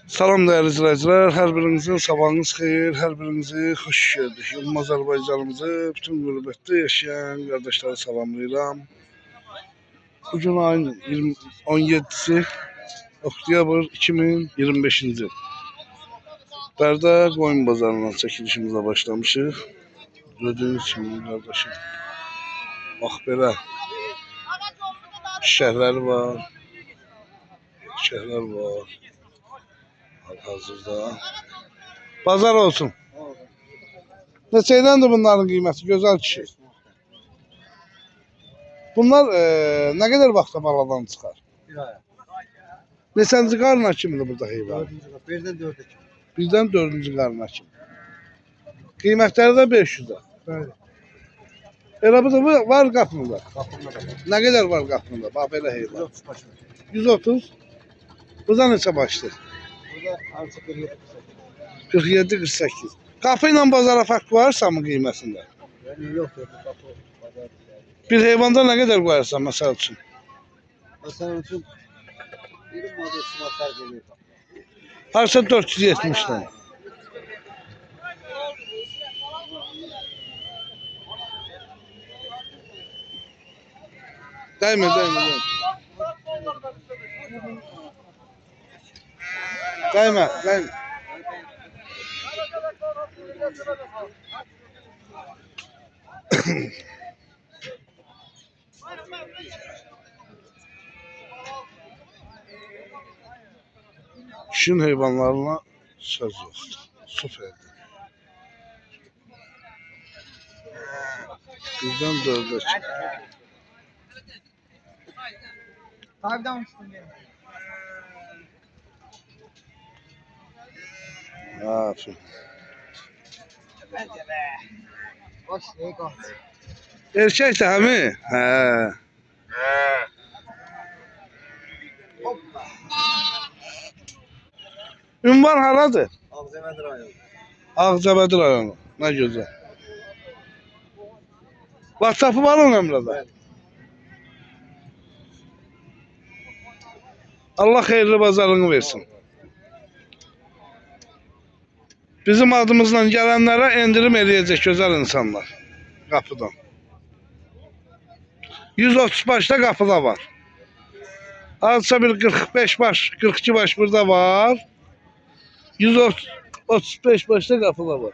Salam değerli izleyiciler, her birinizin sabahınız xeyir, her birinizi hoş gördük. Yılmaz Azərbaycanımızı bütün qürbətdə yaşayan kardeşleri salamlayıram. Bugün ayın 17'si oktyabr 2025. Bərdə qoyun bazarından çəkilişimizə başlamışıq. Gördüğünüz kimi kardeşim. Bax belə şəhərləri var. Şəhərlər var. Hazırda. Bazar olsun. Neçəydendir bunların qiyməti gözəl kişi? Bunlar nə qədər vaxta baladan çıxar? Bir aya. Neçənci qarına kimidir burada heyvan? Birden dörde. Birdən dördüncü qarına kimi. Qiymətləri də 500'də. Böyle. Elə bu da var qapında. Kapımda da. Nə qədər var qapında? Bax belə heyvan. 130 başlıyor. 130. Burada neçə başdır? Burada artık 47. 47-48. Qapı ilə bazara fərq varsa mı qiymətində? Yani yok yok. Kapı pazar. Bir heyvanda nə qədər qoyarsan məsəl üçün? Mesela için bir model smartlar geliyor. Harsa 470'dən. Değme. Değme. Şun heyvanlarına söz yoktu. Süperdi. Birden dörde çıktı. Sahibden almıştım benim. Aferin. Bence be. Boş ne kalsın. Erkek de mi? He. Ünvan haradır? Ağzemedir ayol. Ağcabədi rayonu. Ne güzel. WhatsApp'ı var onun Emre'de. Allah hayırlı pazarını versin. Bizim adımızla gelenlere indirim eləyəcək güzel insanlar. Kapıdan. 130 başta kapıda var. Azsa bir 45 baş, 42 baş burada var. 135 başta kapıda var.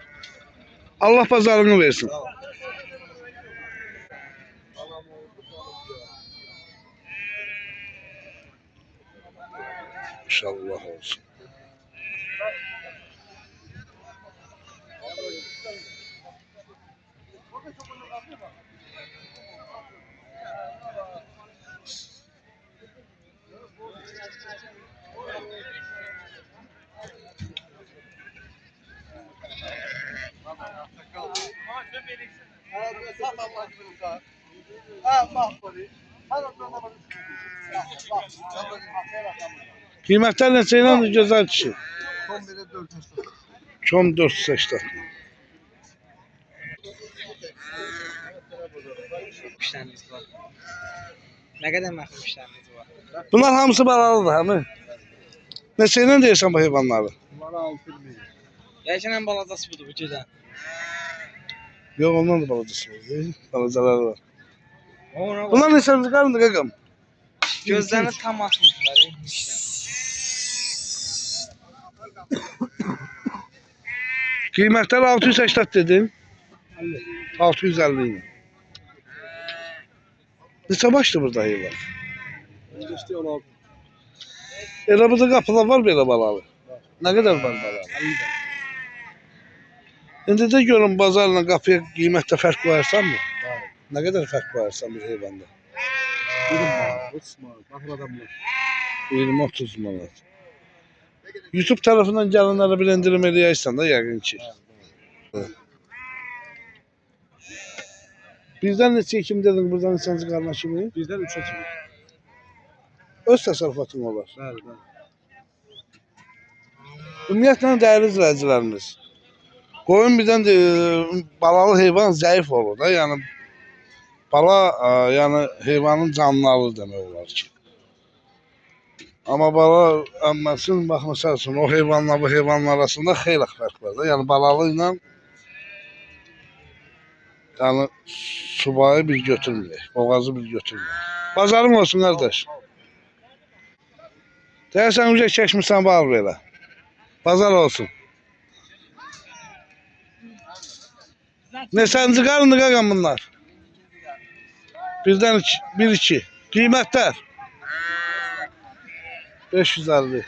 Allah pazarını versin. İnşallah olsun. Kıymetler neçəyle güzel kişi? Son biri 400. Çom 480. Kuşlarımız var. Ne kadar mahkum kuşlarımız var. Bunlar hamısı balalıdır hemi. Neçəyle deyirsən bu heyvanları? Bunlara 6 milyon. Yaşanan balazası budur bu cüzden. Yok ondan da balacası var. Balacalar var. Ona Bunlar neçənci qarındır qaqam? gözlerini tam açmışlar. Qiymətləri 680 dedin. 650 ilə. Neçə başdır burada heyvan? İşte 16. Elə burada qapılar var belə balalı. Nə qədər var balalı? İndi də görün bazarla qapıya qiymətdə fərq qoyarsan mı? Nə qədər fərq qoyarsan bir heyvanda? 20 manat, 30 manat. Bakın adamlar. 20-30 manat. YouTube tarafından gəlinlərə bir indirim eləyərsən də yəqin ki. Birdən neçə kim dedin buradan neçənci qarına kimi? Bizden 3'e çıkıyor. Öz təsərrüfatın olar. Bəli, bəli. Ümumiyyətlə dəyərli izləyicilərimiz. Qoyun birdən de, balalı heyvan zəif olur da, yəni bala yəni heyvanın canlıları demək olar ki. Amma bala əmməsin, bax məsəl üçün o heyvanla bu heyvanın arasında xeyli fərq var da. Yəni balalı ilə yəni subayı bir götürməyək, boğazı bir götürməyək. Bazarın olsun qardaş. Deyəsən uca çəkmirsən bal belə. Bazar olsun. Neçənci qarındı qaqam bunlar? Birdən iki, bir iki. Qiymətlər? 550.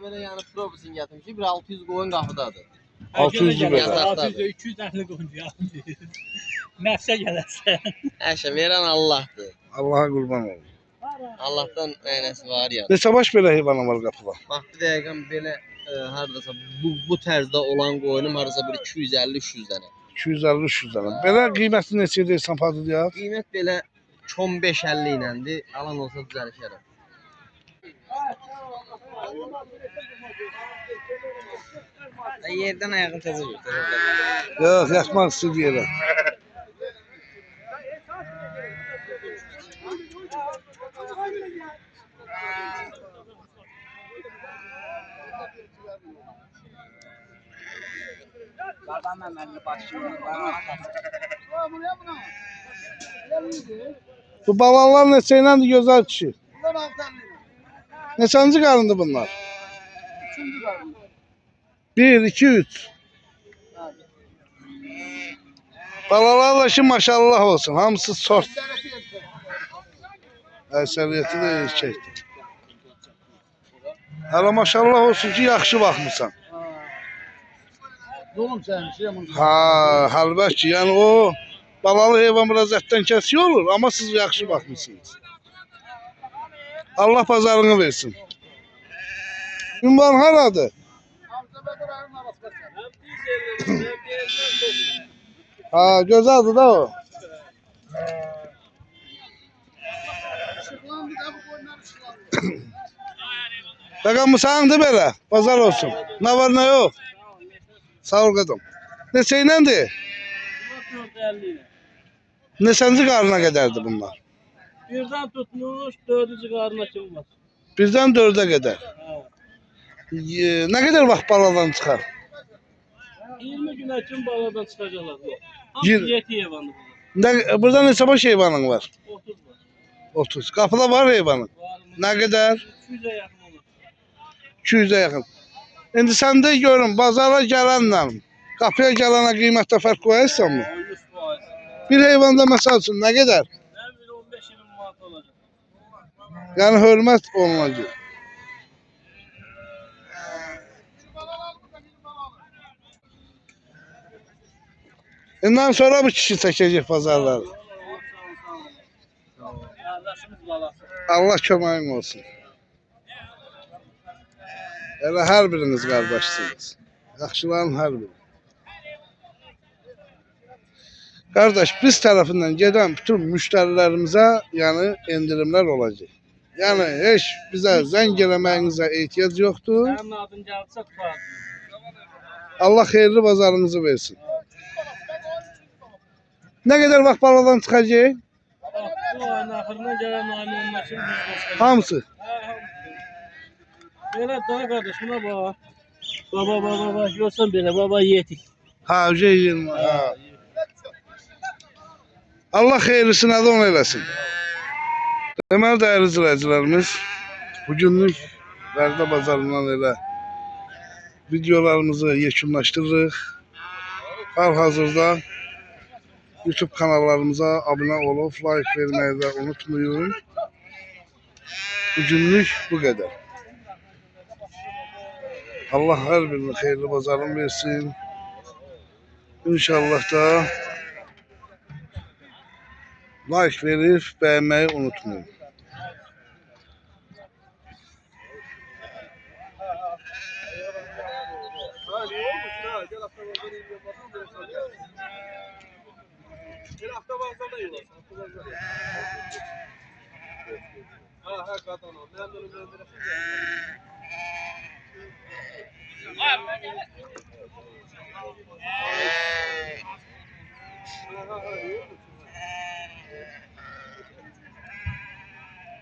Böyle yani probisin getirmiş. Bir 600 koyun kapıdadır. 600 lira. Yazar. 200 tane gonca. Nəfsə gələrsən. Her şey veren Allah'tır. Allaha qurban olun. Allah'tan neynesi var ya. Neçə baş belə heyvanı var qapıda? Bak bir dakika böyle hardasa bu tarzda olan koyunum hardasa bir 250-300 tane. 250-300 dənə. Belə qiyməti neçə deyirsən Fadıl ya? Kıymet böyle 15-50 ilendi. Alan olsa düzelişerim. Yerdən ayağın təzə yurt. Yox, yatmaq istəyirəm. Babam əməlli başlayır. Bu balalar neçə iləndir gözəl kişi? Neçənci qarındı bunlar? 1, 2, 3. Balalar da ki maşallah olsun. Hamısı sort. Əksəriyyəti də erkəkdir. Hələ maşallah olsun ki yaxşı baxmısan. Ha, halbuki yəni o balalı heyvan biraz ətdən kəsiyor olur, amma siz yaxşı baxmısınız. Allah pazarını versin. Ünvan haradır? Ha, gözəldir da o. Qaqamısandı belə, bazar olsun. Nə var, nə yox? Sağ ol qadam. Neçə iləndir? 450 ilə. Neçənci qarına qədərdir bunlar? Birdən tutmuş, 4-cü qarına kimi var. Birdən 4-ə qədər. Hə. Nə qədər vaxt baladan çıxar? 20 günə kimi baladan çıxacaqlar. Yir- Hamısı yeti heyvanı bunlar. Burada neçə baş heyvanın var? 30 var. 30. Qapıda var heyvanın. Var. Nə qədər? 200'e yaxın olur. 200'ə yaxın. İndi sən də görün, bazara gələnlə qapıya gələnə qiymətdə fərq qoyarsanmı? 100%. Bir heyvanda məsəl üçün nə qədər? Nə bir 15-20 manat olacaq. Yəni hörmət olunacaq. Bundan sonra bu kişi çəkəcək bazarları. Qardaşımız balası. Allah köməyin olsun. Elə hər biriniz qardaşsınız. Yaxşıların hər biri. Qardaş, biz tərəfindən gedən bütün müştərilərimizə yəni endirimlər olacaq. Yəni heç bizə zəng eləməyinizə ehtiyac yoxdur. Sənin adın gəlsə tutar. Allah xeyirli bazarınızı versin. Nə qədər vaxt baladan çıxacaq? Bu ayın axırına gələn ayın 10-na kimi biz başlayacağıq. Hamısı. Belə daha qardaş, buna bax. Baba, görsən belə, baba yetik. Ha, ücə ha. Allah xeyirlisine de onu eləsin. Deməli dəyərli izləyicilərimiz, bugünlük Bərdə bazarından elə videolarımızı yekunlaşdırırıq. Hal-hazırda YouTube kanallarımıza abunə olub, like verməyi də unutmayın. Bugünlük bu qədər. Allah hər birini xeyirli bazarın versin. İnşallah da like verip beğenmeyi unutmayın.